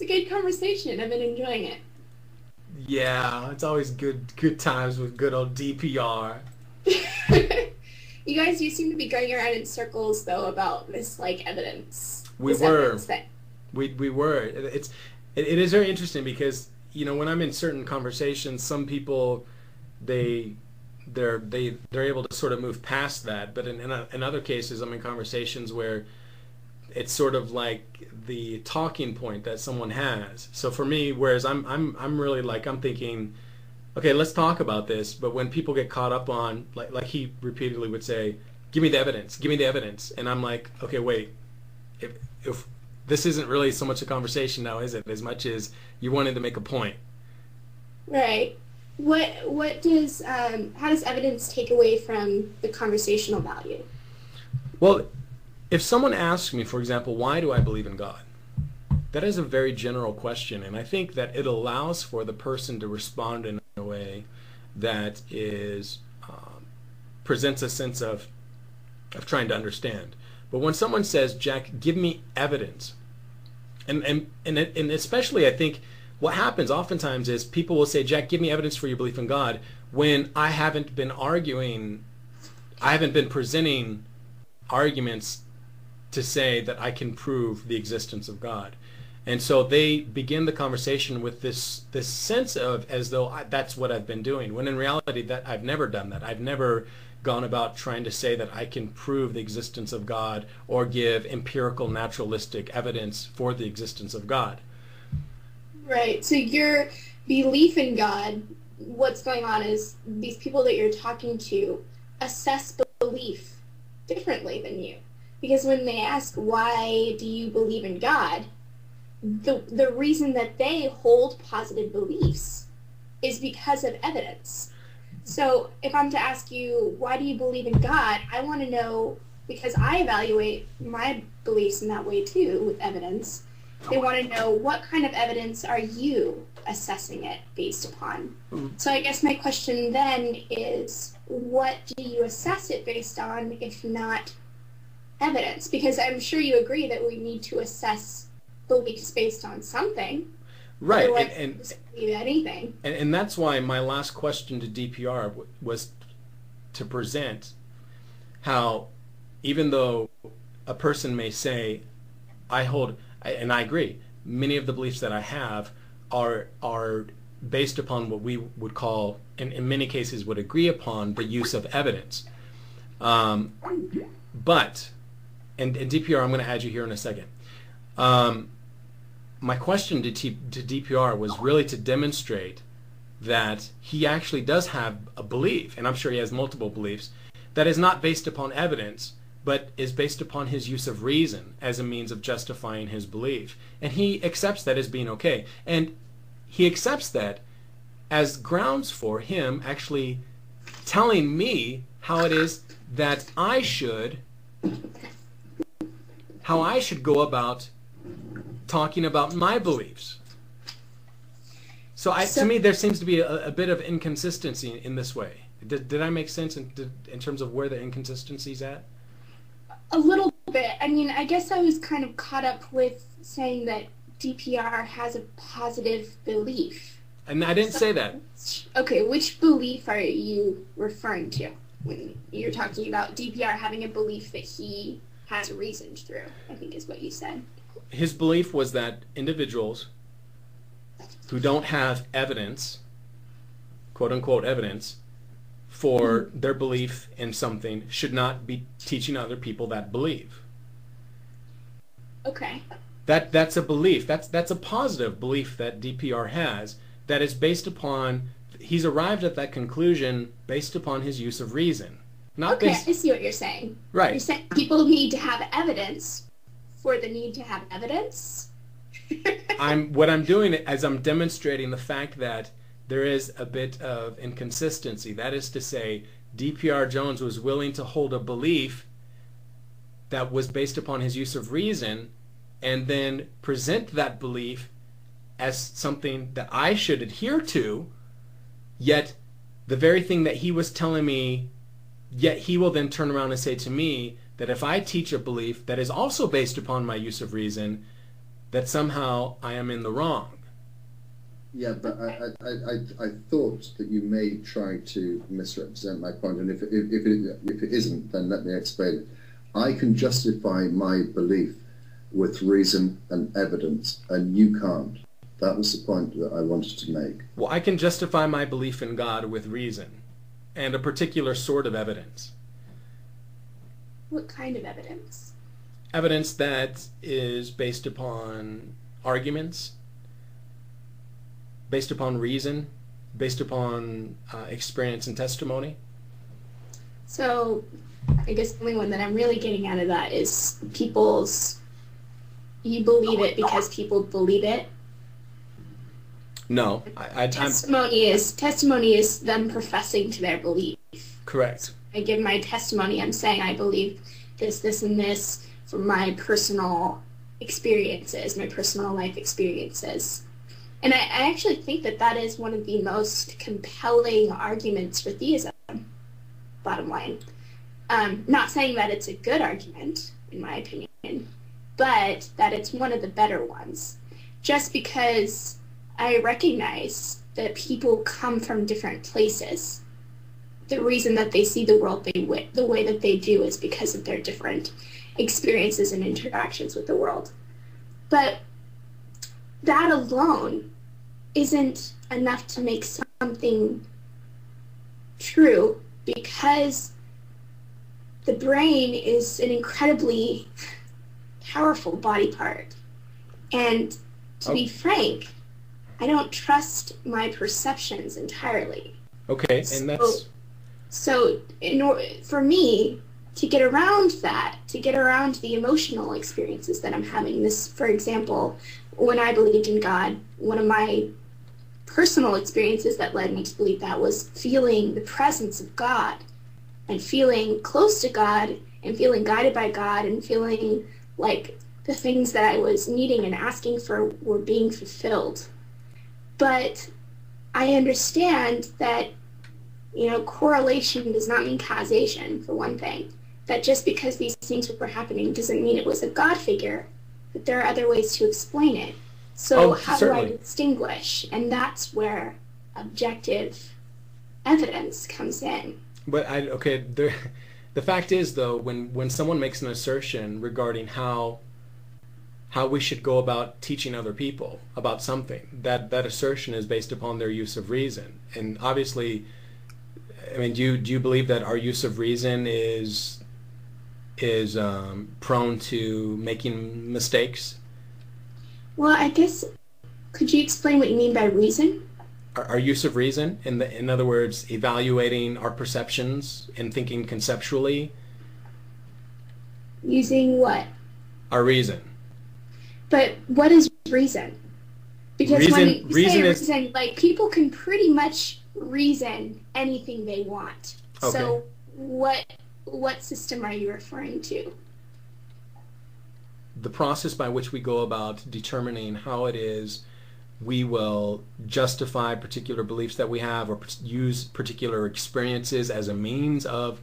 a good conversation. I've been enjoying it. Yeah, it's always good times with good old DPR. You guys, you seem to be going around in circles though about this like evidence. We This were. evidence that We were. It is very interesting because when I'm in certain conversations, some people they they're able to sort of move past that, but in other cases, I'm in conversations where it's sort of like the talking point that someone has. So for me, whereas I'm really like I'm thinking, okay, let's talk about this. But when people get caught up on like he repeatedly would say, give me the evidence, give me the evidence, and I'm like, okay, wait, if this isn't really so much a conversation now, is it? As much as you wanted to make a point. right. What does how does evidence take away from the conversational value? Well, if someone asks me, for example, why do I believe in God? That is a very general question, and I think that it allows for the person to respond in a way that is presents a sense of trying to understand. But when someone says, Jack, give me evidence, and especially I think what happens oftentimes is people will say, Jack, give me evidence for your belief in God, when I haven't been presenting arguments to say that I can prove the existence of God. And so they begin the conversation with this sense of as though that's what I've been doing, when in reality that I've never done that. I've never gone about trying to say that I can prove the existence of God or give empirical naturalistic evidence for the existence of God. Right. So your belief in God, what's going on is these people that you're talking to assess belief differently than you. Because when they ask, why do you believe in God, the reason that they hold positive beliefs is because of evidence. So if I'm to ask you, why do you believe in God, I want to know, because I evaluate my beliefs in that way too, with evidence. They want to know, what kind of evidence are you assessing it based upon? So I guess my question then is, what do you assess it based on, if not evidence? Because I'm sure you agree that we need to assess beliefs based on something. Right. Otherwise, And just believe anything. and that's why my last question to DPR was to present how, even though a person may say, and I agree, many of the beliefs that I have are based upon what we would call, and in many cases would agree upon, the use of evidence. But, and DPR, I'm going to add you here in a second. My question to DPR was really to demonstrate that he actually does have a belief, and I'm sure he has multiple beliefs, that is not based upon evidence, but is based upon his use of reason as a means of justifying his belief. And he accepts that as being okay. And he accepts that as grounds for him actually telling me how it is that how I should go about talking about my beliefs. So to me, there seems to be a bit of inconsistency in this way. Did I make sense in terms of where the inconsistency's at? A little bit. I mean, I guess I was kind of caught up with saying that DPR has a positive belief. And I didn't say that. Okay, which belief are you referring to when you're talking about DPR having a belief that he has reasoned through, I think is what you said. His belief was that individuals who don't have evidence, quote-unquote evidence, for their belief in something should not be teaching other people that belief. Okay. That's a belief. That's a positive belief that DPR has, that is based upon, he's arrived at that conclusion based upon his use of reason. Not okay, based, I see what you're saying. right. You're saying people need to have evidence for the need to have evidence? What I'm doing is I'm demonstrating the fact that there is a bit of inconsistency. That is to say, DPR Jones was willing to hold a belief that was based upon his use of reason and then present that belief as something that I should adhere to, yet the very thing that he was telling me, yet he will then turn around and say to me that if I teach a belief that is also based upon my use of reason, that somehow I am in the wrong. Yeah, but I thought that you may try to misrepresent my point, and if it isn't, then let me explain it. I can justify my belief with reason and evidence, and you can't. That was the point that I wanted to make. Well, I can justify my belief in God with reason and a particular sort of evidence. What kind of evidence? Evidence that is based upon arguments, based upon reason, based upon experience and testimony. So I guess the only one that I'm really getting out of that is you believe it because people believe it. No, testimony is them professing to their belief. Correct. I give my testimony. I'm saying I believe this, and this from my personal experiences, my personal life experiences. And I actually think that is one of the most compelling arguments for theism, bottom line. Not saying that it's a good argument, in my opinion, but that it's one of the better ones. Just because I recognize that people come from different places. The reason that they see the world the way that they do is because of their different experiences and interactions with the world. But that alone isn't enough to make something true, because the brain is an incredibly powerful body part. And to be frank, I don't trust my perceptions entirely. Okay, and that's... So for me, to get around that, to get around the emotional experiences that I'm having, this, for example, when I believed in God, one of my personal experiences that led me to believe that was feeling the presence of God and feeling close to God and feeling guided by God and feeling like the things that I was needing and asking for were being fulfilled. But I understand that, correlation does not mean causation, for one thing. That just because these things were happening doesn't mean it was a God figure, but there are other ways to explain it. So how certainly. do I distinguish? And that's where objective evidence comes in. But the fact is, though, when someone makes an assertion regarding how we should go about teaching other people about something, that assertion is based upon their use of reason. And obviously, I mean, do you believe that our use of reason is prone to making mistakes? Well, I guess, could you explain what you mean by reason? Our use of reason, in other words, evaluating our perceptions and thinking conceptually. Using what? Our reason. But what is reason? Because when you say is reason, like, people can pretty much reason anything they want. Okay. So what system are you referring to? The process by which we go about determining how it is we will justify particular beliefs that we have, or use particular experiences as a means of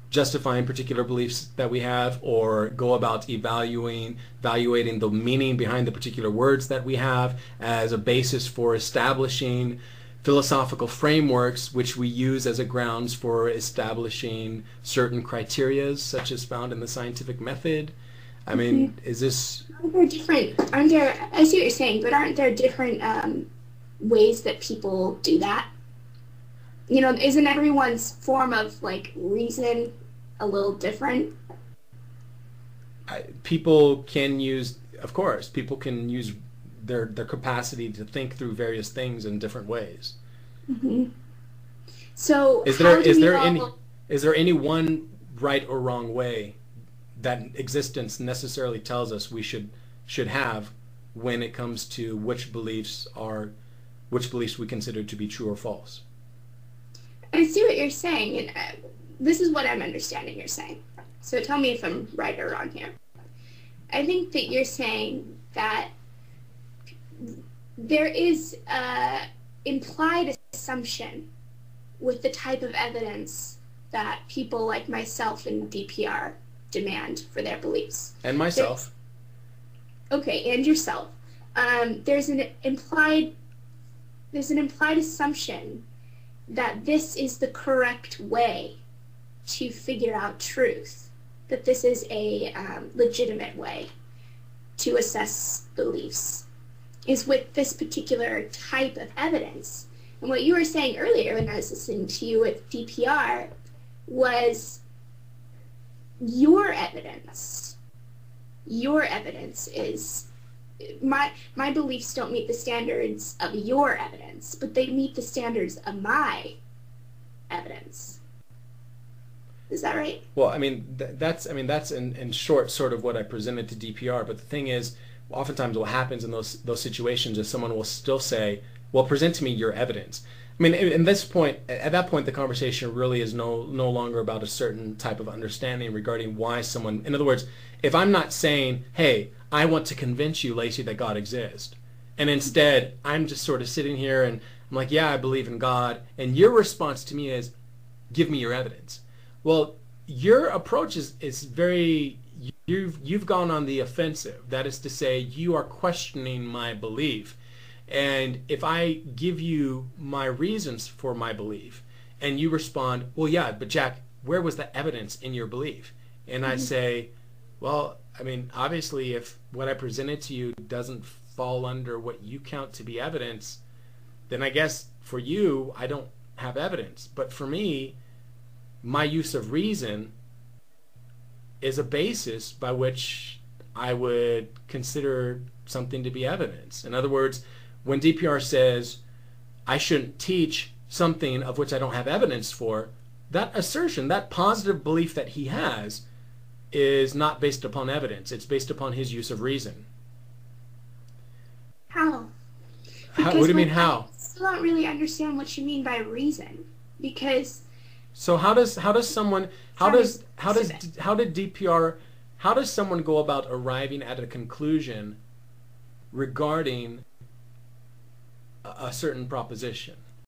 justifying particular beliefs that we have, or go about evaluating the meaning behind the particular words that we have as a basis for establishing philosophical frameworks which we use as a grounds for establishing certain criteria, such as found in the scientific method. I mean, is this... I see what you're saying, but aren't there different ways that people do that? Isn't everyone's form of, reason a little different? People can use their capacity to think through various things in different ways. Mm-hmm. So is there any one right or wrong way that existence necessarily tells us we should have when it comes to which beliefs we consider to be true or false? I see what you're saying, and this is what I'm understanding you're saying. So tell me if I'm right or wrong here. I think that you're saying that there is an implied assumption with the type of evidence that people like myself and DPR demand for their beliefs. And myself. Okay, and yourself. There's an implied assumption that this is the correct way to figure out truth, that this is a legitimate way to assess beliefs, is with this particular type of evidence. And what you were saying earlier when I was listening to you with DPR was your evidence. Your evidence is my beliefs don't meet the standards of your evidence, but they meet the standards of my evidence. Is that right? Well, I mean, that's in short sort of what I presented to DPR. But the thing is, oftentimes what happens in those situations is someone will still say, well, present to me your evidence. I mean, at that point, the conversation really is no longer about a certain type of understanding regarding why someone, in other words, if I'm not saying, hey, I want to convince you, Laci, that God exists, and instead I'm just sort of sitting here and I'm like, yeah, I believe in God, and your response to me is, give me your evidence. Well, your approach is very, you've gone on the offensive. That is to say, you are questioning my belief. And if I give you my reasons for my belief and you respond, well, yeah, but Jack, where was the evidence in your belief? And I say, well, I mean, obviously if what I presented to you doesn't fall under what you count to be evidence, then I guess for you, I don't have evidence. But for me, my use of reason is a basis by which I would consider something to be evidence. In other words, when DPR says, I shouldn't teach something of which I don't have evidence for, that assertion, that positive belief that he has, is not based upon evidence. It's based upon his use of reason. How? What do you mean, how? I still don't really understand what you mean by reason, because... So how does someone go about arriving at a conclusion regarding a certain proposition?